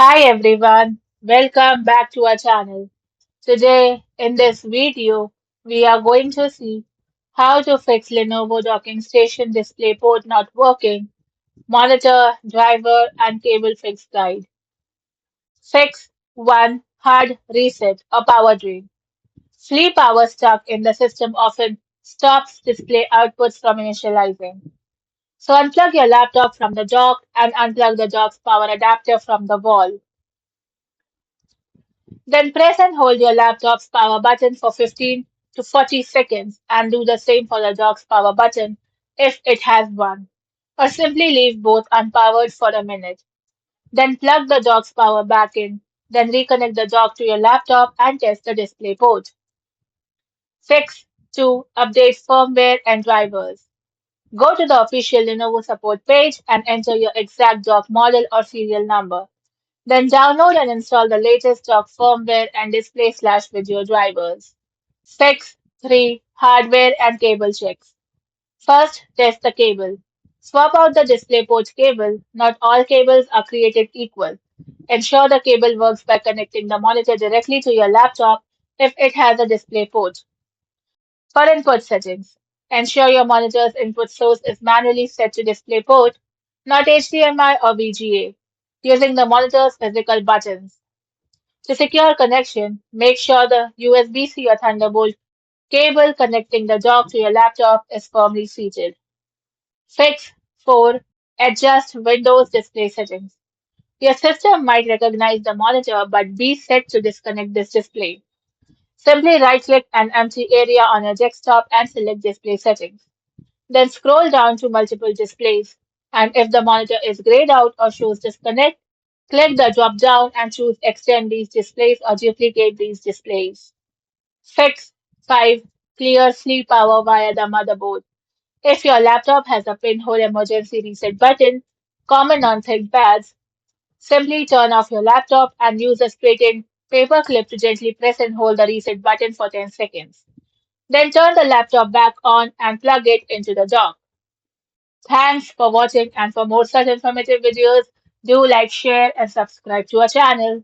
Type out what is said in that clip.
Hi everyone, welcome back to our channel. Today in this video, we are going to see how to fix Lenovo Docking Station DisplayPort not working, monitor, driver and cable fix guide. Fix 1. Hard reset or power drain. Free power stuck in the system often stops display outputs from initializing. So unplug your laptop from the dock and unplug the dock's power adapter from the wall. Then press and hold your laptop's power button for 15 to 40 seconds and do the same for the dock's power button if it has one. Or simply leave both unpowered for a minute. Then plug the dock's power back in. Then reconnect the dock to your laptop and test the display port. Fix 2. Update firmware and drivers. Go to the official Lenovo support page and enter your exact dock model or serial number. Then download and install the latest dock firmware and display/video drivers. Fix 3. Hardware and cable checks. First, test the cable. Swap out the DisplayPort cable. Not all cables are created equal. Ensure the cable works by connecting the monitor directly to your laptop if it has a DisplayPort. For input settings, ensure your monitor's input source is manually set to DisplayPort, not HDMI or VGA, using the monitor's physical buttons. To secure connection, make sure the USB-C or Thunderbolt cable connecting the dock to your laptop is firmly seated. Fix 4. Adjust Windows display settings. Your system might recognize the monitor but be set to disconnect this display. Simply right-click an empty area on your desktop and select Display Settings. Then scroll down to Multiple Displays. And if the monitor is grayed out or shows disconnect, click the drop-down and choose Extend these displays or duplicate these displays. Fix 5. Clear sleep power via the motherboard. If your laptop has a pinhole emergency reset button, common on ThinkPads, simply turn off your laptop and use a straightened paper clip to gently press and hold the reset button for 10 seconds. Then turn the laptop back on and plug it into the dock. Thanks for watching, and for more such informative videos, do like, share and subscribe to our channel.